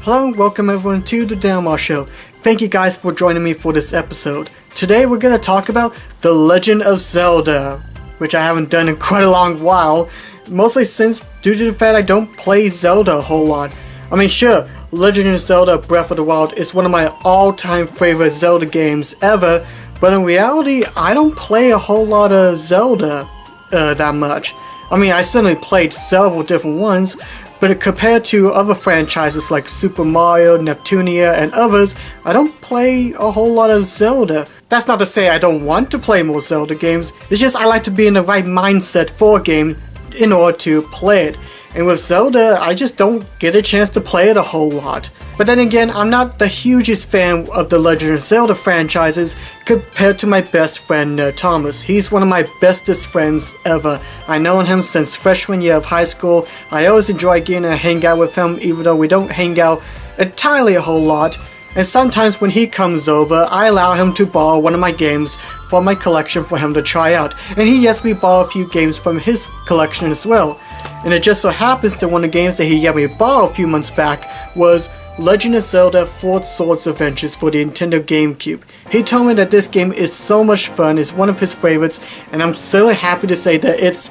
Hello and welcome everyone to the Marr Show. Thank you guys for joining me for this episode. Today we're going to talk about The Legend of Zelda, which I haven't done in quite a long while, mostly since due to the fact I don't play Zelda a whole lot. I mean sure, Legend of Zelda Breath of the Wild is one of my all-time favorite Zelda games ever, but in reality I don't play a whole lot of Zelda that much. I mean I certainly played several different ones, but compared to other franchises like Super Mario, Neptunia, and others, I don't play a whole lot of Zelda. That's not to say I don't want to play more Zelda games, it's just I like to be in the right mindset for a game in order to play it. And with Zelda, I just don't get a chance to play it a whole lot. But then again, I'm not the hugest fan of the Legend of Zelda franchises compared to my best friend NerdThomas. He's one of my bestest friends ever. I've known him since freshman year of high school. I always enjoy getting to hang out with him even though we don't hang out entirely a whole lot. And sometimes when he comes over, I allow him to borrow one of my games from my collection for him to try out. And he lets me borrow a few games from his collection as well. And it just so happens that one of the games that he let me borrow a few months back was Legend of Zelda 4 Swords Adventures for the Nintendo GameCube. He told me that this game is so much fun, it's one of his favorites, and I'm so happy to say that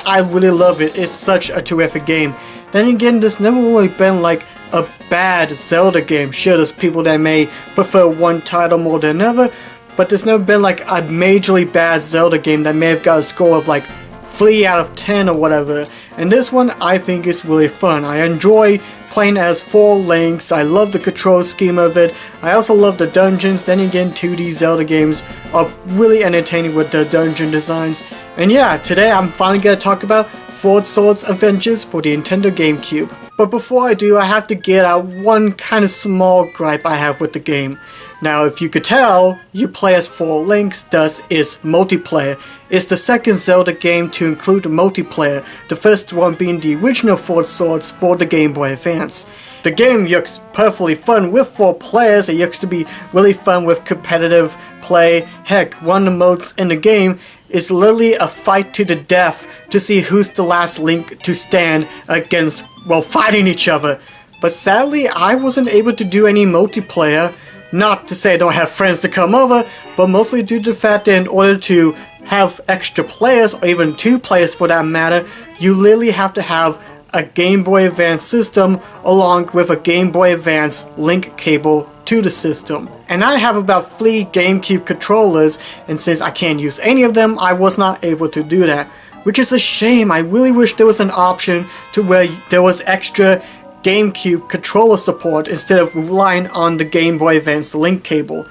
I really love it. It's such a terrific game. Then again, there's never really been like a bad Zelda game. Sure, there's people that may prefer one title more than another, but there's never been like a majorly bad Zelda game that may have got a score of like 3 out of 10 or whatever. And this one I think is really fun. I enjoy playing as 4 Links. I love the control scheme of it. I also love the dungeons. Then again, 2D Zelda games are really entertaining with the dungeon designs. And yeah, today I'm finally going to talk about 4 Swords Adventures for the Nintendo GameCube. But before I do, I have to get out one kind of small gripe I have with the game. Now, if you could tell, you play as 4 Links, thus it's multiplayer. It's the second Zelda game to include multiplayer, the first one being the original 4 Swords for the Game Boy Advance. The game looks perfectly fun with 4 players, it looks to be really fun with competitive play. Heck, one of the modes in the game is literally a fight to the death to see who's the last Link to stand against, well, fighting each other. But sadly, I wasn't able to do any multiplayer. Not to say I don't have friends to come over, but mostly due to the fact that in order to have extra players, or even 2 players for that matter, you literally have to have a Game Boy Advance system along with a Game Boy Advance link cable to the system. And I have about 3 GameCube controllers, and since I can't use any of them, I was not able to do that. Which is a shame. I really wish there was an option to where there was extra GameCube controller support instead of relying on the Game Boy Advance link cable.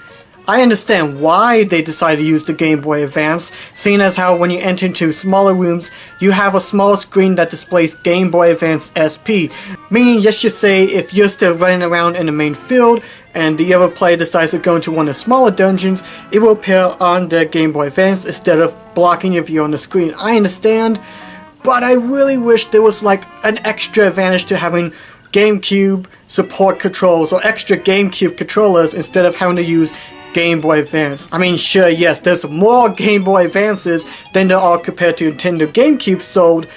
I understand why they decided to use the Game Boy Advance, seeing as how when you enter into smaller rooms, you have a small screen that displays Game Boy Advance SP, meaning let's just say if you're still running around in the main field and the other player decides to go into one of the smaller dungeons, it will appear on the Game Boy Advance instead of blocking your view on the screen. I understand, but I really wish there was like an extra advantage to having GameCube support controls or extra GameCube controllers instead of having to use Game Boy Advance. I mean sure, yes, there's more Game Boy Advances than there are compared to Nintendo GameCube sold,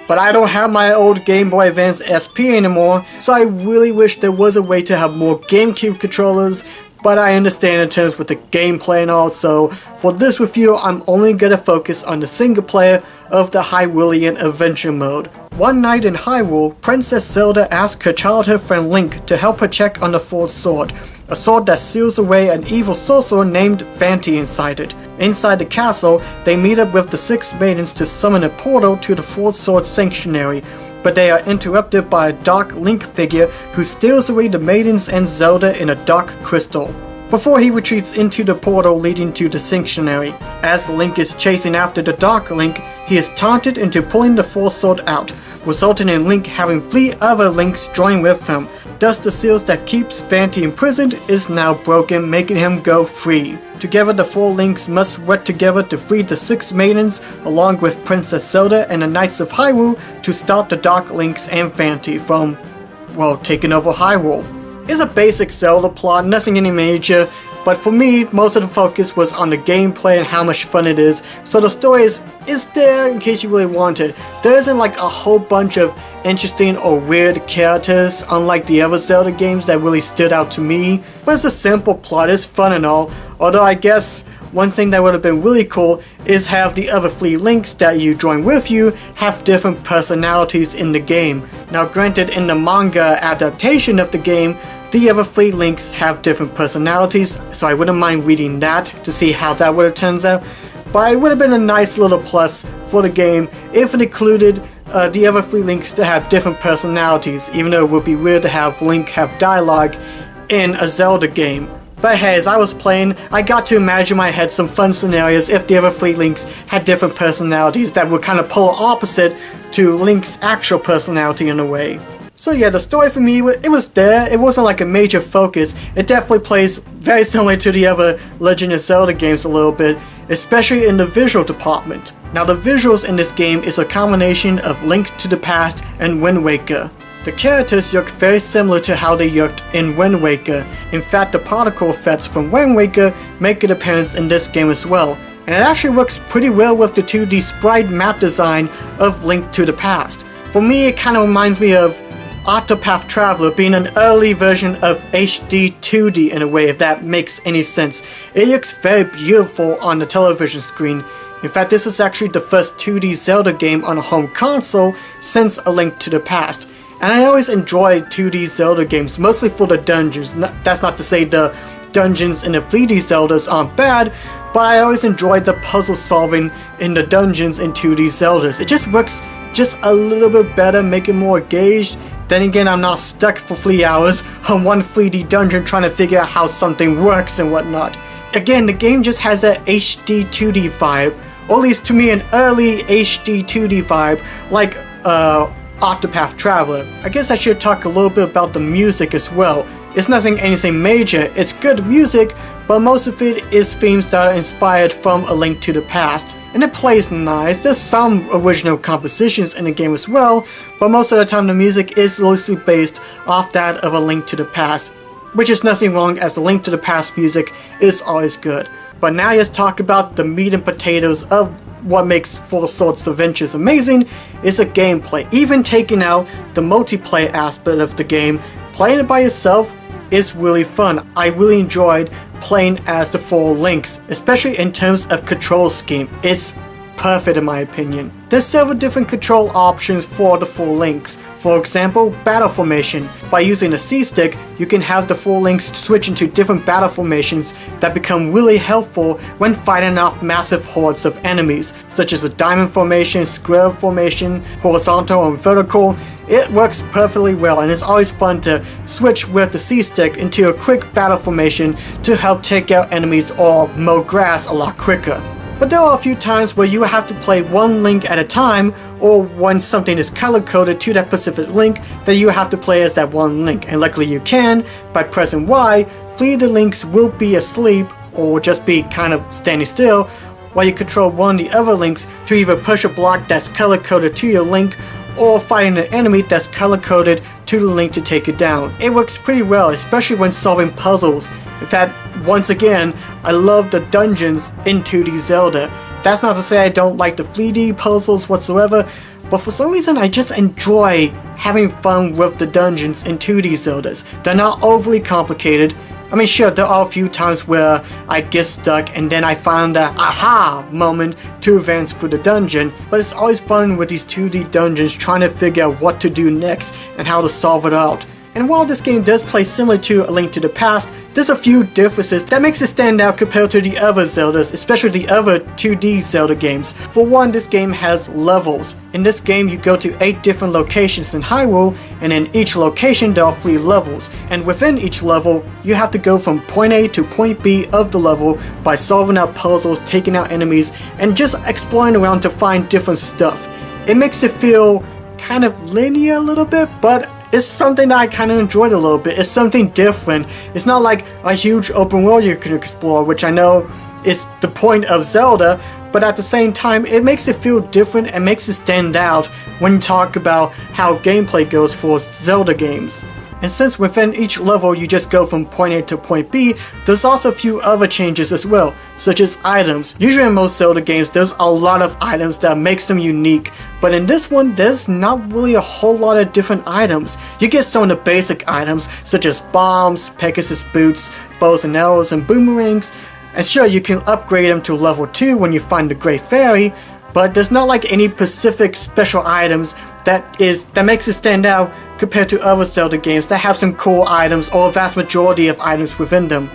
but I don't have my old Game Boy Advance SP anymore, so I really wish there was a way to have more GameCube controllers, but I understand in terms with the gameplay and all, so for this review I'm only going to focus on the single player of the Hyrulean Adventure mode. One night in Hyrule, Princess Zelda asks her childhood friend Link to help her check on the 4th sword, a sword that seals away an evil sorcerer named Vanti inside it. Inside the castle, they meet up with the 6 maidens to summon a portal to the 4th sword sanctuary, but they are interrupted by a dark Link figure who steals away the maidens and Zelda in a dark crystal, before he retreats into the portal leading to the sanctuary. As Link is chasing after the Dark Link, he is taunted into pulling the 4th sword out, resulting in Link having 3 other Links join with him. Thus the seals that keeps Vanti imprisoned is now broken, making him go free. Together the 4 Links must work together to free the 6 maidens along with Princess Zelda and the Knights of Hyrule to stop the Dark Links and Vanti from, well, taking over Hyrule. It's a basic Zelda plot, nothing any major, but for me, most of the focus was on the gameplay and how much fun it is, so the story is there in case you really want it. There isn't like a whole bunch of interesting or weird characters, unlike the other Zelda games that really stood out to me. But it's a simple plot, it's fun and all, although I guess one thing that would have been really cool is have the other 3 Links that you join with you have different personalities in the game. Now granted, in the manga adaptation of the game, the other 3 Links have different personalities, so I wouldn't mind reading that to see how that would have turned out. But it would have been a nice little plus for the game if it included the other 3 Links to have different personalities, even though it would be weird to have Link have dialogue in a Zelda game. But hey, as I was playing, I got to imagine in my head some fun scenarios if the other 3 Links had different personalities that were kind of polar opposite to Link's actual personality in a way. So yeah, the story for me, it was there. It wasn't like a major focus. It definitely plays very similar to the other Legend of Zelda games a little bit, especially in the visual department. Now the visuals in this game is a combination of Link to the Past and Wind Waker. The characters look very similar to how they looked in Wind Waker. In fact, the particle effects from Wind Waker make an appearance in this game as well. And it actually works pretty well with the 2D sprite map design of Link to the Past. For me, it kind of reminds me of Octopath Traveler being an early version of HD 2D in a way, if that makes any sense. It looks very beautiful on the television screen. In fact, this is actually the first 2D Zelda game on a home console since A Link to the Past. And I always enjoyed 2D Zelda games, mostly for the dungeons. That's not to say the dungeons in the 3D Zeldas aren't bad, but I always enjoyed the puzzle solving in the dungeons in 2D Zeldas. It just works just a little bit better, make it more engaged. Then again, I'm not stuck for 3 hours on one 3D dungeon trying to figure out how something works and whatnot. Again, the game just has that HD 2D vibe, or at least to me an early HD 2D vibe, like Octopath Traveler. I guess I should talk a little bit about the music as well. It's nothing anything major, it's good music, but most of it is themes that are inspired from A Link to the Past. And it plays nice. There's some original compositions in the game as well, but most of the time the music is loosely based off that of A Link to the Past, which is nothing wrong as the Link to the Past music is always good. But now let's talk about the meat and potatoes of what makes Four Swords Adventures amazing is the gameplay. Even taking out the multiplayer aspect of the game, playing it by yourself is really fun. I really enjoyed playing as the 4 Links, especially in terms of control scheme. It's perfect in my opinion. There's several different control options for the 4 Links. For example, battle formation. By using the C-stick, you can have the 4 Links switch into different battle formations that become really helpful when fighting off massive hordes of enemies, such as a diamond formation, square formation, horizontal and vertical. It works perfectly well, and it's always fun to switch with the C-stick into a quick battle formation to help take out enemies or mow grass a lot quicker. But there are a few times where you have to play one Link at a time, or when something is color-coded to that specific Link, that you have to play as that one Link. And luckily you can, by pressing Y, 3 of the Links will be asleep, or will just be kind of standing still, while you control one of the other Links to either push a block that's color-coded to your Link, or fighting an enemy that's color-coded to the Link to take it down. It works pretty well, especially when solving puzzles. In fact, once again, I love the dungeons in 2D Zelda. That's not to say I don't like the 3D puzzles whatsoever, but for some reason I just enjoy having fun with the dungeons in 2D Zeldas. They're not overly complicated. I mean, sure, there are a few times where I get stuck and then I find that aha moment to advance through the dungeon, but it's always fun with these 2D dungeons trying to figure out what to do next and how to solve it out. And while this game does play similar to A Link to the Past, there's a few differences that makes it stand out compared to the other Zeldas, especially the other 2D Zelda games. For one, this game has levels. In this game you go to 8 different locations in Hyrule, and in each location there are 3 levels. And within each level, you have to go from point A to point B of the level by solving out puzzles, taking out enemies, and just exploring around to find different stuff. It makes it feel kind of linear a little bit, but it's something that I kind of enjoyed a little bit. It's something different. It's not like a huge open world you can explore, which I know is the point of Zelda, but at the same time, it makes it feel different and makes it stand out when you talk about how gameplay goes for Zelda games. And since within each level you just go from point A to point B, there's also a few other changes as well, such as items. Usually in most Zelda games there's a lot of items that makes them unique, but in this one there's not really a whole lot of different items. You get some of the basic items such as bombs, Pegasus boots, bows and arrows, and boomerangs, and sure, you can upgrade them to level 2 when you find the Great Fairy, but there's not like any specific special items that makes it stand out compared to other Zelda games that have some cool items or a vast majority of items within them.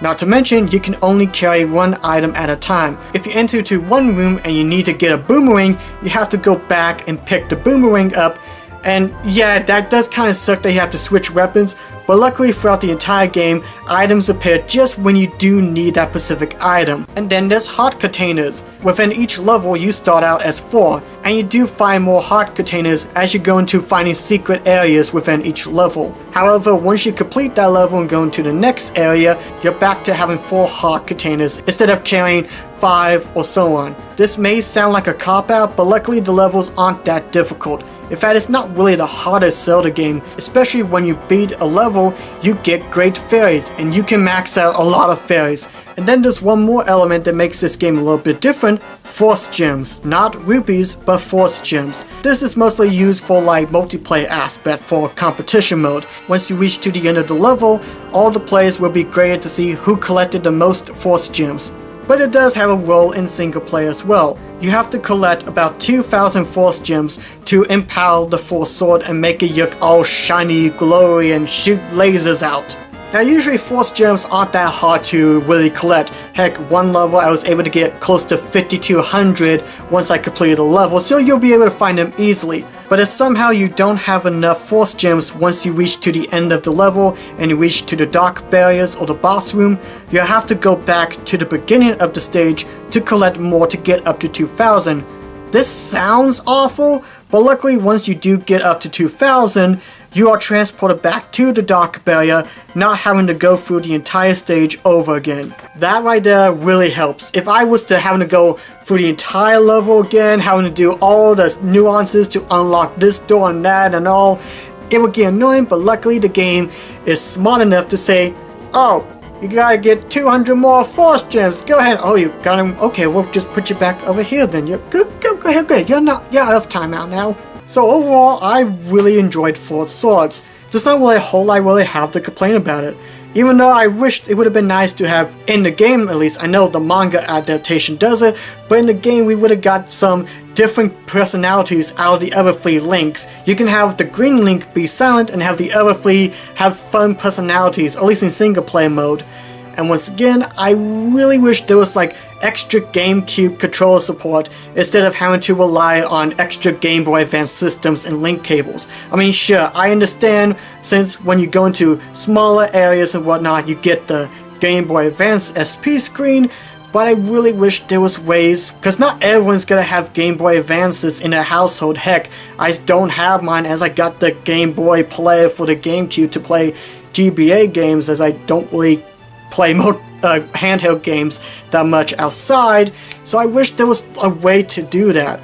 Not to mention, you can only carry one item at a time. If you enter to one room and you need to get a boomerang, you have to go back and pick the boomerang up. And yeah, that does kind of suck that you have to switch weapons, but luckily throughout the entire game, items appear just when you do need that specific item. And then there's heart containers. Within each level you start out as 4, and you do find more heart containers as you go into finding secret areas within each level. However, once you complete that level and go into the next area, you're back to having 4 heart containers instead of carrying 5 or so on. This may sound like a cop-out, but luckily the levels aren't that difficult. In fact, it's not really the hardest Zelda game, especially when you beat a level, you get great fairies, and you can max out a lot of fairies. And then there's one more element that makes this game a little bit different: Force Gems. Not rupees, but Force Gems. This is mostly used for like multiplayer aspect for competition mode. Once you reach to the end of the level, all the players will be graded to see who collected the most Force Gems. But it does have a role in single player as well. You have to collect about 2,000 Force Gems to empower the Force Sword and make it look all shiny, glowy, and shoot lasers out. Now usually Force Gems aren't that hard to really collect. Heck, one level I was able to get close to 5,200 once I completed a level, so you'll be able to find them easily. But if somehow you don't have enough Force Gems once you reach to the end of the level and you reach to the dark barriers or the boss room, you'll have to go back to the beginning of the stage to collect more to get up to 2,000. This sounds awful, but luckily once you do get up to 2,000, you are transported back to the dark barrier, not having to go through the entire stage over again. That right there really helps. If I was to having to go through the entire level again, having to do all the nuances to unlock this door and that and all, it would get annoying, but luckily the game is smart enough to say, oh, you gotta get 200 more Force Gems. Go ahead. Oh, you got them. Okay, we'll just put you back over here then. You're good. Go ahead. Good. You're out of timeout now. So overall, I really enjoyed Force Swords. There's not really a whole lot I really have to complain about it. Even though I wished it would have been nice to have, in the game at least, I know the manga adaptation does it, but in the game we would have got some different personalities out of the other 3 Links. You can have the green Link be silent and have the other 3 have fun personalities, at least in single player mode. And once again, I really wish there was like extra GameCube controller support instead of having to rely on extra Game Boy Advance systems and link cables. I mean, sure, I understand since when you go into smaller areas and whatnot, you get the Game Boy Advance SP screen, but I really wish there was ways, because not everyone's gonna have Game Boy Advances in their household. Heck, I don't have mine as I got the Game Boy player for the GameCube to play GBA games, as I don't really play handheld games that much outside, so I wish there was a way to do that.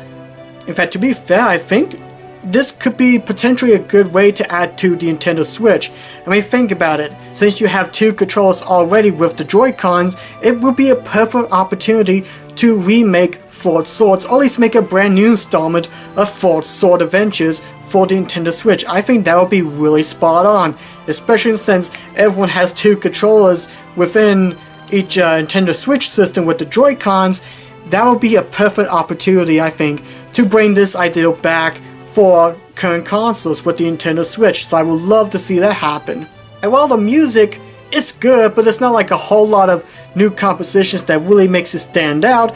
In fact, to be fair, I think this could be potentially a good way to add to the Nintendo Switch. I mean, think about it. Since you have 2 controllers already with the Joy-Cons, it would be a perfect opportunity to remake Force Swords, or at least make a brand new installment of Force Sword Adventures for the Nintendo Switch. I think that would be really spot on, especially since everyone has 2 controllers within each Nintendo Switch system with the Joy-Cons. That would be a perfect opportunity, I think, to bring this idea back for current consoles with the Nintendo Switch, so I would love to see that happen. And while the music is good, but it's not like a whole lot of new compositions that really makes it stand out,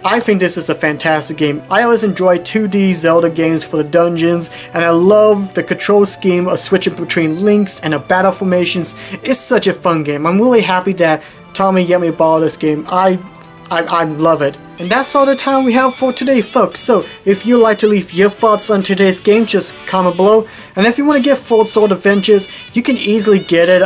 I think this is a fantastic game. I always enjoy 2D Zelda games for the dungeons, and I love the control scheme of switching between links and the battle formations. It's such a fun game. I'm really happy that Tommy let me borrow this game. I love it. And that's all the time we have for today, folks. So if you'd like to leave your thoughts on today's game, just comment below. And if you want to get Force Sword Adventures, you can easily get it.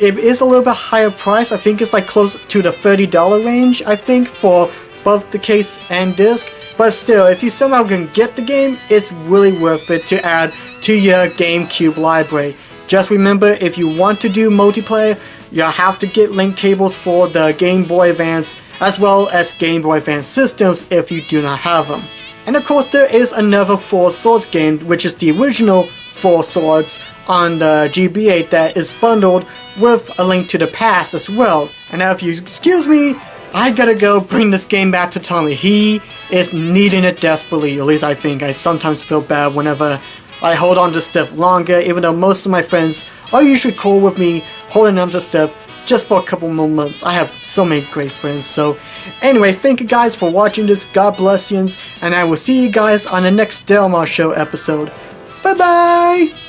It is a little bit higher price. I think it's like close to the $30 range, I think, for both the case and disc. But still, if you somehow can get the game, it's really worth it to add to your GameCube library. Just remember, if you want to do multiplayer, you'll have to get link cables for the Game Boy Advance as well as Game Boy Advance systems if you do not have them. And of course there is another Four Swords game, which is the original Four Swords on the GBA that is bundled with A Link to the Past as well. And now if you excuse me, I gotta go bring this game back to Tommy. He is needing it desperately, at least I think. I sometimes feel bad whenever I hold on to stuff longer, even though most of my friends are usually cool with me holding on to stuff just for a couple more months. I have so many great friends. So anyway, thank you guys for watching this. God bless yous, and I will see you guys on the next NerdThomas Show episode. Bye bye!